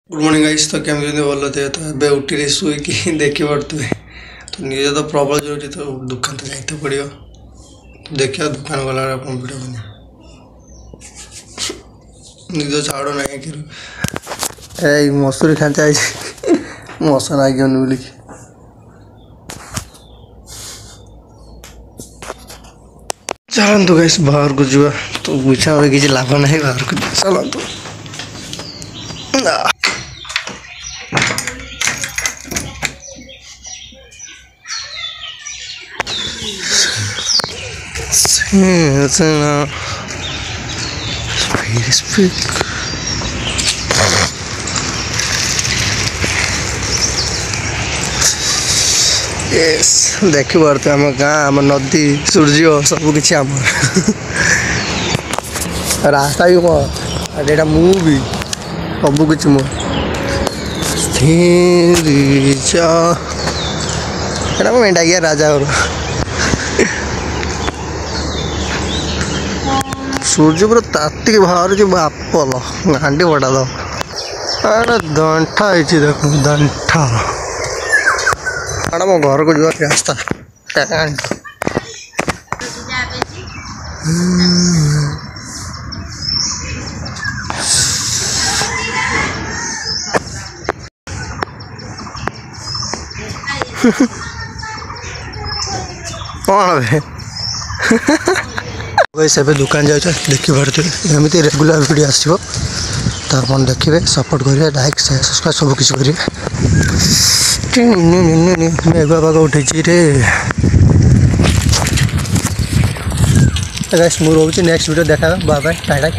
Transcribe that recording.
Good morning guys. तो केमती भल थे तो ଏବେ ଉଠିଲି ଶୋଇକି ଦେଖିପାରୁଥିବେ ତ ନିଜ ତ ପ୍ରବଳ ଜରୁରୀ ତ दुकान तो जाइते पड़ो देखिए दुकान गला अपन भिड़ बनी निज छाड़ ना कि मसूरी खांचा मशा नागिन बोल चलतु गाइस बाहर को जावा तो बुझा किसी लाभ ना बाहर को चलतु देखी पारे आम गाँ आम नदी सूर्य सब किसी आम रास्ता भी मोटा मु भी सब किसी मो मेटा गया राजा सूर्य पूरा तातिक बाहर बापल गांडी बड़ा दो अरे दंठा देख दंठा मो घर को जो रास्ता कौन वैसे दुकान जाए देखी पारे एमती रेगुलर वीडियो आसो तो आप देखिए सपोर्ट करेंगे लाइक शेयर सब्सक्राइब सब किसी करेंगे मेघुआ पाग उठे रे गाइस मु रोचे नेक्स्ट वीडियो देखा बाय बाय टाटा।